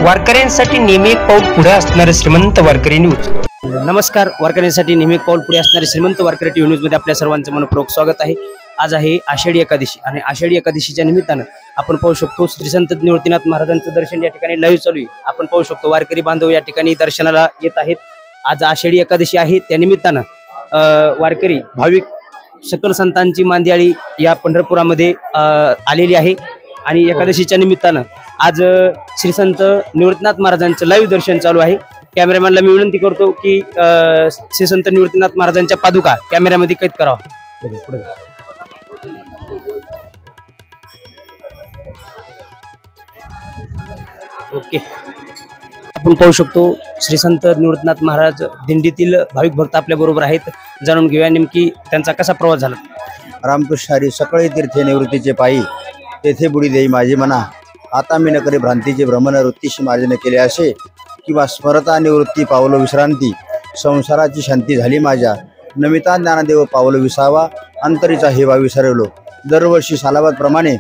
वारकऱ्यांसाठी नेहमी एक पाऊल पुढे असणारे श्रीमंत वारकरी न्यूज। नमस्कार, वारकऱ्यांसाठी नेहमी एक पाऊल पुढे असणारे श्रीमंत वारकरी टीव्ही न्यूज मध्ये आपल्या सर्वांचं मनपूर्वक स्वागत आहे। आज आहे आषाढी एकादशी आणि आषाढी एकादशीच्या निमित्तानं आपण पाहू शकतो श्री संत निवृत्तीनाथ महाराजांचं दर्शन या ठिकाणी लाईव्ह चालू आहे। आपण पाहू शकतो वारकरी बांधव या ठिकाणी दर्शनाला येत आहेत। आज आषाढी एकादशी आहे, त्या निमित्तानं वारकरी भाविक सकल संतांची मांदियाळी या पंढरपुरामध्ये आलेली आहे आणि एकादशीच्या निमित्तानं आज श्री संत निवृत्तीनाथ महाराजांचं लाईव्ह दर्शन चालू आहे। कॅमेरामॅनला मी विनंती करतो की श्री संत निवृत्तीनाथ महाराजांच्या पादुका कॅमेऱ्यामध्ये कैद करावा। ओके, आपण पाहू शकतो श्री संत निवृत्तीनाथ महाराज दिंडीतील भाविक भक्त आपल्या बरोबर आहेत। जाणून घेऊया नेमकी त्यांचा कसा प्रवास झाला। रामकृष्ण हरी सकाळी तीर्थे निवृत्तीचे पायी तेथे बुडी देई माझी मना, आता मी न करे भ्रांतीचे भ्रमण वृत्तीशी मार्जन केले असे, किंवा स्मरता निवृत्ती पावलो विश्रांती, संसाराची शांती झाली माझ्या, नमिता ज्ञानदेव पावलो विसावा, अंतरीचा हेवा विसरलो। दरवर्षी सालाबादप्रमाणे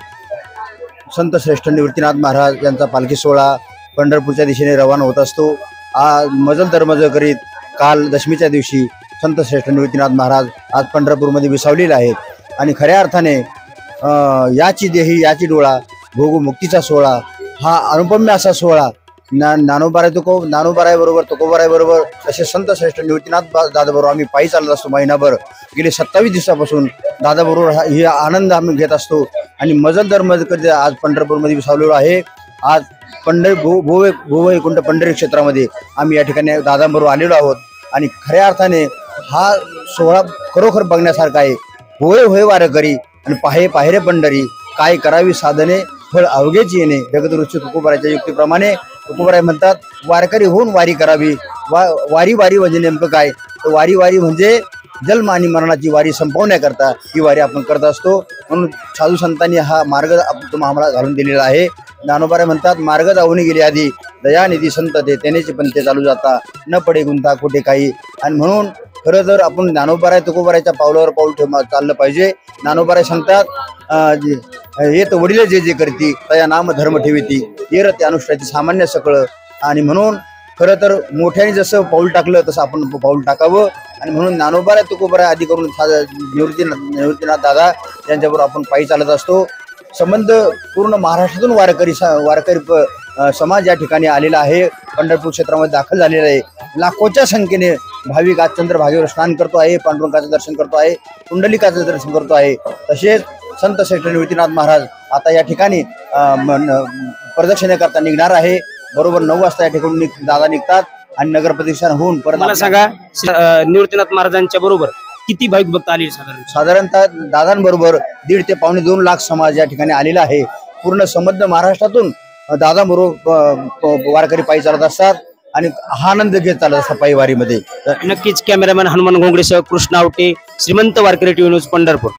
संत श्रेष्ठ निवृत्तीनाथ महाराज यांचा पालखी सोहळा पंढरपूरच्या दिशेने रवाना होत असतो। आज मजल दरमजल करीत काल दशमीच्या दिवशी संत श्रेष्ठ निवृत्तीनाथ महाराज आज पंढरपूरमध्ये विसावलेले आहेत आणि खऱ्या अर्थाने याची देही याची डोळा भोगू मुक्तीचा सोहळा हा अनुपम्य असा सोहळा ज्ञानोबाराय बरोबर तुकोबाराय बरोबर तसे संत श्रेष्ठ निवृत्तीनाथ दादा बरोबर आम्ही पायी चालत असतो। महिनाभर गेले 27 दिवसापासून दादा बरोबर ही आनंद आम्ही घेत असतो आणि मजल दरमजल करीत आज पंढरपूरमध्ये विसावलेलो आहे। आज भूवैकुंठ पंढरी क्षेत्रामध्ये आम्ही या ठिकाणी दादाबरोबर आलेलो आहोत आणि खऱ्या अर्थाने हा सोहळा खरोखर बघण्यासारखा आहे। होय होय वारकरी आणि पाहे पाहेरे पंढरी, काय करावी साधने फळ अवघेच येणे। जगदृष्टी तुकोबारायच्या युक्तीप्रमाणे तुकोबाराय म्हणतात वारकरी होऊन वारी करावी। वारी म्हणजे नेमकं काय, तर वारी म्हणजे जन्म आणि मरणाची वारी संपवण्याकरता ही वारी आपण करत असतो। म्हणून साधू संतांनी हा मार्ग आम्हाला घालून दिलेला आहे। ज्ञानोबाराय म्हणतात मार्ग जाऊन गेले आधी, दयानिधी संत ते तेनेचे पण ते चालू जाता, न पडे गुंता कुठे काही। आणि म्हणून खरं तर आपण ज्ञानोबाराय तुकोबारायच्या पावलावर पाऊल चाललं पाहिजे। ज्ञानोबाराय सांगतात येत वडील जे जे करती तया नाम धर्म ठेविती, येर ते अनुष्ठाती सामान्य सकळ। आणि म्हणून खरं तर मोठ्याने जसं पाऊल टाकलं तसं आपण पाऊल टाकावं आणि म्हणून ज्ञानोबाराय तुकोबाराय आधी करून निवृत्तीनाथ दादा यांच्याबरोबर आपण पायी चालत असतो। संबंध पूर्ण महाराष्ट्रातून वारकरी समाज या ठिकाणी आलेला आहे, पंढरपूर क्षेत्रामध्ये दाखल झालेला आहे। लाखोच्या संख्येने भाविक आज चंद्रभागेवर स्नान करतो आहे, पांडुरंगाचं दर्शन करतो आहे, कुंडलिकाचं दर्शन करतो आहे। तसेच संत श्रेष्ठ निवृत्तीनाथ महाराज आता या ठिकाणी प्रदक्षिणेकरता निघणार आहे। बरोबर 9 वाजता या ठिकाणी दादा निघतात आणि नगर प्रदक्षिणा होऊन परत मला सांगा निवृत्तीनाथ महाराजांच्या बरोबर किती भाविक भक्त आले? साधारणतः दादांबरोबर 1.5 ते 2.5 लाख समाज या ठिकाणी आलेला आहे। पूर्ण संबंध महाराष्ट्रातून दादाबरोबर वारकरी पायी चालत असतात आणि हा आनंद घेत चालत असतात पायी वारीमध्ये। नक्कीच कॅमेरामॅन हनुमान घोंगडेसह कृष्ण आवटे, श्रीमंत वारकरी टीव्ही न्यूज, पंढरपूर।